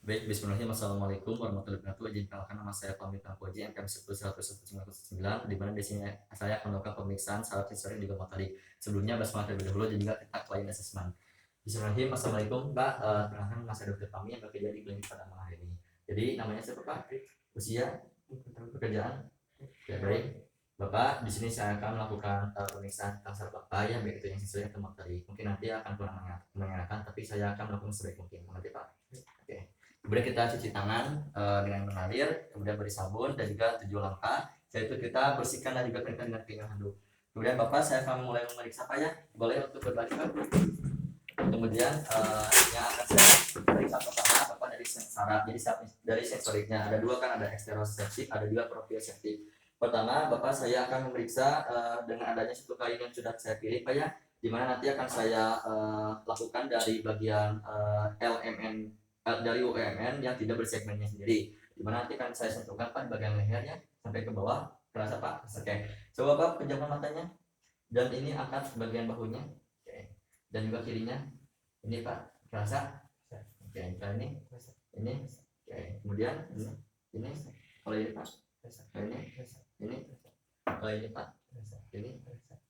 Baik, bismillahirrahmanirrahim. Assalamualaikum warahmatullahi wabarakatuh. Izin perkenalkan, nama saya Pamit Puji, MKM 10.199, di mana di sini saya akan melakukan pemeriksaan syarat histori juga materi. Sebelumnya basmalah terlebih dahulu dan juga kita client assessment. Bismillahirrahmanirrahim. Assalamualaikum, Pak. Perkenalkan, nama saya Dr. Pami yang bekerja di klinik pada malam hari ini. Jadi namanya siapa, Pak? Usia, pekerjaan. Ya, baik. Bapak, di sini saya akan melakukan pemeriksaan tentang syarat Bapak yang baik itu yang sesuai atau materi. Mungkin nanti akan kurang mengenakan, tapi saya akan melakukan sebaik mungkin. Mengerti, Pak? Oke. Kemudian kita cuci tangan dengan mengalir, kemudian beri sabun dan juga 7 langkah, yaitu kita bersihkan dan juga keringkan dengan pinggang handuk. Kemudian Bapak, saya akan mulai memeriksa Pak ya, boleh untuk berbagi Pak. Kemudian yang akan saya periksa pertama Bapak dari syarat, jadi dari sensoriknya ada dua kan, ada eksteroseptik, ada juga proprioseptik. Pertama, Bapak saya akan memeriksa dengan adanya satu kain yang sudah saya pilih Pak ya, dimana nanti akan saya lakukan dari bagian LMN dari UMN yang tidak bersegmennya sendiri, dimana nanti akan saya sentuhkan Pak di bagian lehernya sampai ke bawah. Terasa Pak? Oke. Coba Pak pejamkan matanya dan ini angkat bagian bahunya. Oke. Dan juga kirinya. Ini Pak. Terasa? Oke. Ini. Ini. Oke. Kemudian ini. Kalau ini Pak. Kalau ini. Kalau ini Pak.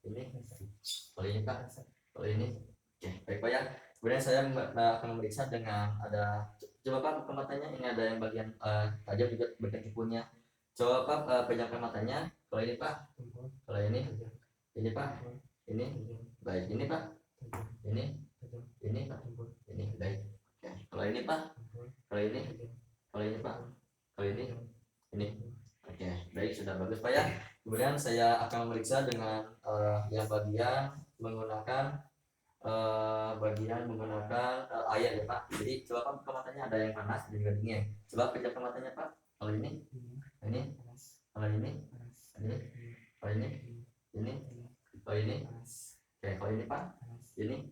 Ini. Kalau ini Pak. Kalau ini. Oke. Baik Pak ya. Kemudian saya akan memeriksa dengan ada, coba Pak buka matanya, ini ada yang bagian tajam juga bagian tipunya. Coba Pak pejamkan matanya. Kalau ini Pak, kalau ini Pak, ini baik, ini Pak, ini Pak, ini baik. Oke. Kalau ini Pak, kalau ini Pak, kalau ini. Oke, baik, sudah bagus Pak ya. Kemudian saya akan memeriksa dengan yang bagian menggunakan air ya Pak. Jadi coba Pak buka matanya, ada yang panas dan juga dingin. Coba pejamkan matanya Pak. Kalau ini, kalau ini, kalau ini, kalau ini. Oke, kalau ini Pak, ini,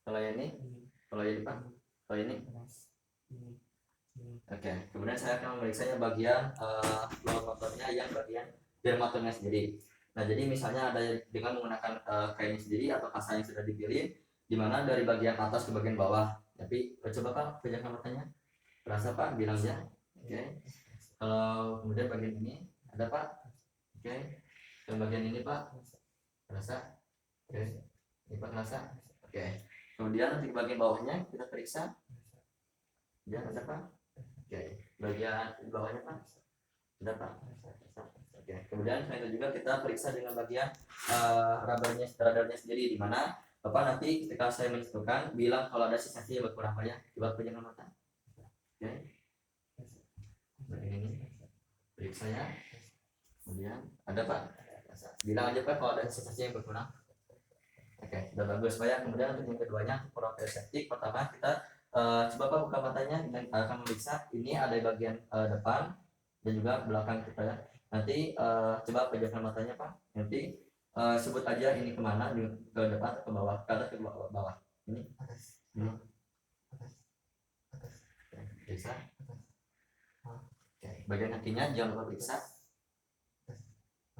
kalau ini, Pak, kalau ini. Oke, kemudian saya akan memeriksanya bagian lower motornya yang bagian dermatonya sendiri. Nah, jadi misalnya ada dengan menggunakan kain sendiri atau kasa yang sudah dipilih, di mana dari bagian atas ke bagian bawah. Tapi coba Pak pejamkan matanya. Terasa Pak bilangnya. Oke. Kalau kemudian bagian ini ada Pak. Oke. Yang bagian ini Pak. Terasa. Oke. Ini Pak terasa. Oke. Kemudian nanti bagian bawahnya kita periksa. Ya, ada Pak. Oke. Bagian bawahnya Pak. Ada Pak. Oke. Kemudian selain itu juga kita periksa dengan bagian radarnya sendiri, di mana Bapak nanti ketika saya menentukan bilang kalau ada sensasi yang berkurang Pak ya. Coba pejamkan mata. Oke. Bagian ini periksa ya. Kemudian ada Pak. Bilang aja Pak kalau ada sensasi yang berkurang. Oke, sudah bagus Pak ya. Kemudian untuk yang keduanya, proprioseptik, pertama kita coba Pak buka matanya dan akan memeriksa. Ini ada di bagian depan dan juga belakang kita ya. Nanti coba pejamkan matanya Pak. Nanti sebut aja ini kemana, ke depan atau ke bawah, ke atas ke bawah. Ini atas. Ini atas. Periksa. Oke, bagian kakinya jangan lupa periksa.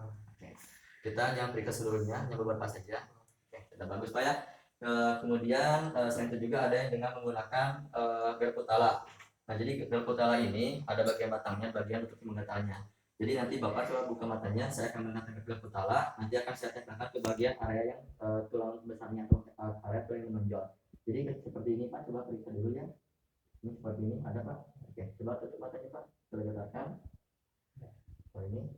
Oke. Kita jangan periksa seluruhnya, hanya beberapa saja. Oke, sudah bagus Pak ya. Kemudian selain itu juga ada yang dengan menggunakan gerputala. Nah, jadi gerputala ini ada bagian batangnya, bagian untuk menggetarnya. Jadi nanti Bapak coba buka matanya, saya akan menggunakan gerputala, nanti akan saya tempelkan ke bagian area yang tulang besarnya atau area tulang yang menonjol. Jadi seperti ini Pak, coba periksa dulu ya. Ini seperti ini, ada Pak. Oke, coba tutup matanya Pak, coba getarkan. Oh, ini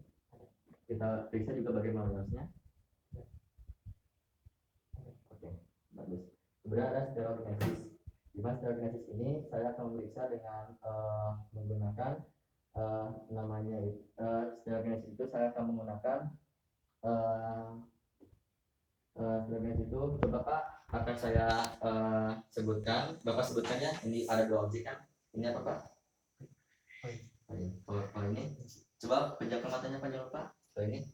kita periksa juga bagian luasnya. Oke, bagus. Kemudian ada stereokinesis. Di mana stereokinesis ini saya akan memeriksa dengan menggunakan namanya stereokinesis itu saya akan menggunakan stereokinesis itu, coba Pak akan saya sebutkan. Bapak sebutkan ya. Ini ada dua objek kan. Ini apa Pak? Kalau ini coba pejamkan matanya Pak, jangan lupa. Kalau ini.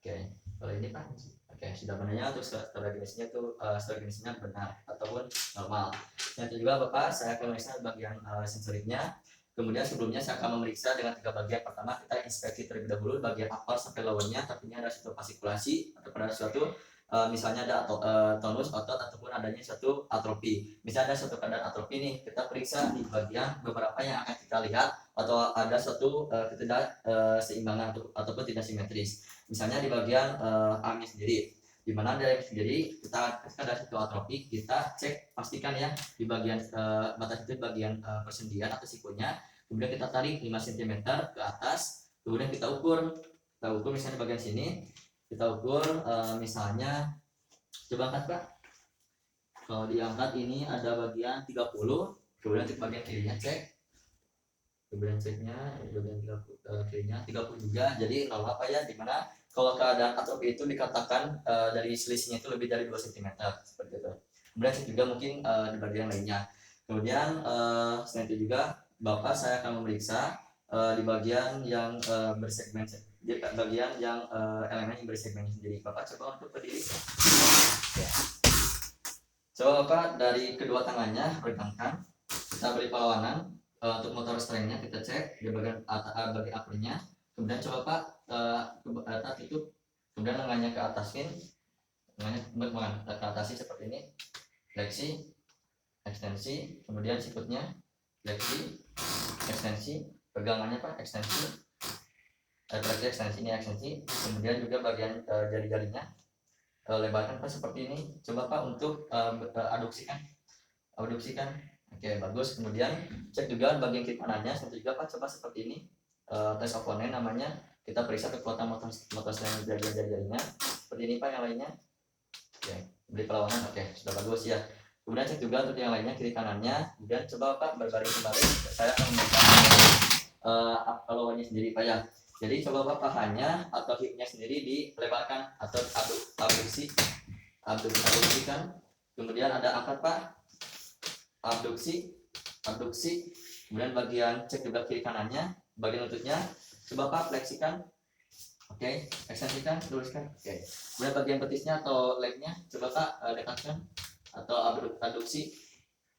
Oke, kalau ini Pak. Oke, sudah menanya untuk stereokinesisnya itu stereokinesisnya benar ataupun normal. Yang juga Bapak, saya akan memeriksa bagian sensoriknya. Kemudian sebelumnya saya akan memeriksa dengan 3 bagian. Pertama kita inspeksi terlebih dahulu bagian upper sampai lowernya, tapi ini ada suatu fascikulasi atau pada suatu misalnya ada tonus otot ataupun adanya suatu atrofi. Misalnya ada suatu keadaan atrofi nih, kita periksa di bagian beberapa yang akan kita lihat atau ada suatu ketidakseimbangan ataupun tidak simetris. Misalnya di bagian armnya sendiri, di mana dari sendiri kita ada satu atrofi, kita cek pastikan ya di bagian batas itu bagian persendian atau sikunya, kemudian kita tarik 5 cm ke atas, kemudian kita ukur misalnya di bagian sini, kita ukur misalnya, coba angkat Pak, kalau diangkat ini ada bagian 30, kemudian di bagian kirinya cek, kemudian ceknya bagian kirinya 30 juga, jadi nol apa ya, dimana kalau keadaan atrofi itu dikatakan dari selisihnya itu lebih dari 2 cm seperti itu. Kemudian cek juga mungkin di bagian lainnya. Kemudian selain itu juga Bapak saya akan memeriksa di bagian yang bersegmen, di bagian yang elemen yang bersegmen sendiri. Bapak coba untuk berdiri. Ya. Coba Bapak dari kedua tangannya regangkan, kita beri perlawanan untuk motor strength-nya kita cek di bagian bagian akurnya. Kemudian coba Pak ke atas tutup, kemudian lengannya ke atasin, lengannya ke atasin seperti ini, fleksi, ekstensi, kemudian sikutnya fleksi, ekstensi, pegangannya Pak, ekstensi, fleksi, ekstensi, ini ekstensi, kemudian juga bagian jari-jarinya lebarkan Pak seperti ini. Coba Pak untuk aduksikan. Oke, bagus. Kemudian cek juga bagian kiri kanannya, satu juga Pak, coba seperti ini. Tes opponen namanya, kita periksa kekuatan motor strength jari-jarinya seperti ini Pak. Yang lainnya oke, beri perlawanan. Oke, sudah bagus ya. Kemudian cek juga untuk yang lainnya kiri kanannya, kemudian coba Pak berbaring kembali, saya akan meminta lowernya sendiri Pak ya. Jadi coba Pak pahanya atau hipnya sendiri dilebarkan atau abduksikan, kemudian ada angkat Pak, abduksi, kemudian bagian cek juga kiri kanannya, bagian lututnya coba Pak fleksikan, oke, ekstensikan, luruskan, oke. Kemudian bagian betisnya atau legnya coba Pak dekatkan atau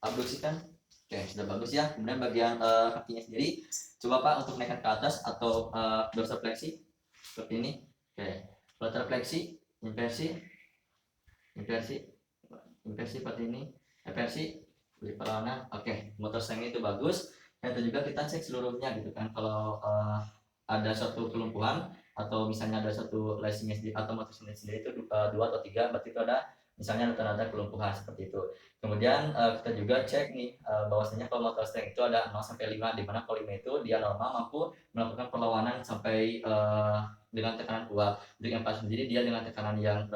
abduksikan, oke, sudah bagus ya. Kemudian bagian kakinya sendiri coba Pak untuk naikkan ke atas atau dorsifleksi seperti ini, oke, lateral fleksi, inversi seperti ini, inversi, beri perlawanan. Oke, motor strength itu bagus. Dan itu juga kita cek seluruhnya gitu kan, kalau ada suatu kelumpuhan atau misalnya ada suatu lacingnya sendiri atau motor strength sendiri itu 2 atau 3, berarti itu ada misalnya tanda kelumpuhan seperti itu. Kemudian kita juga cek nih bahwasanya kalau motor strength itu ada 0 sampai 5, di mana kalau 5 itu dia normal mampu melakukan perlawanan sampai dengan tekanan kuat. Untuk yang 4 sendiri dia dengan tekanan yang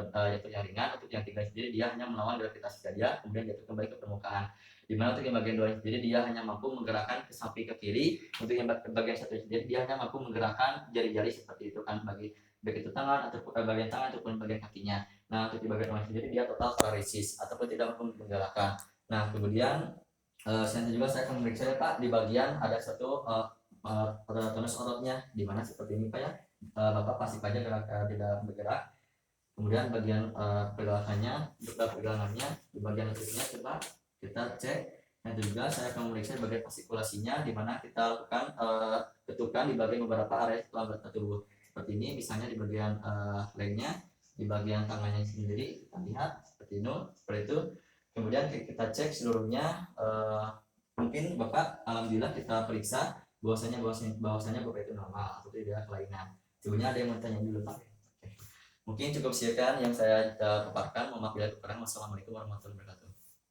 ringan. Untuk yang 3 sendiri dia hanya melawan gravitasi saja, kemudian jatuh kembali ke permukaan. Dimana untuk yang bagian 2 sendiri dia hanya mampu menggerakkan ke samping ke kiri. Untuk yang bagian 1 sendiri dia hanya mampu menggerakkan jari-jari seperti itu kan, baik itu tangan ataupun bagian tangan ataupun bagian kakinya. Nah untuk di bagian 2 sendiri dia total paralysis ataupun tidak mampu menggerakkan. Nah kemudian selanjutnya juga saya akan memeriksa ya Pak, di bagian ada satu tonus ototnya, dimana seperti ini Pak ya. Bapak pasti saja tidak bergerak. Kemudian bagian pergerakannya di bagian lututnya coba kita cek. Nah itu juga saya akan memeriksa bagian artikulasinya, di mana kita lakukan ketukan di bagian beberapa area anggota tubuh seperti ini, misalnya di bagian legnya, di bagian tangannya sendiri kita lihat seperti itu. Kemudian kita cek seluruhnya. Mungkin Bapak alhamdulillah kita periksa bahwasanya Bapak itu normal atau tidak kelainan. Sebelumnya ada yang mau tanya dulu Pak? Mungkin cukup sekian yang saya paparkan. Mohon maaf bila kurang. Wassalamualaikum warahmatullahi wabarakatuh.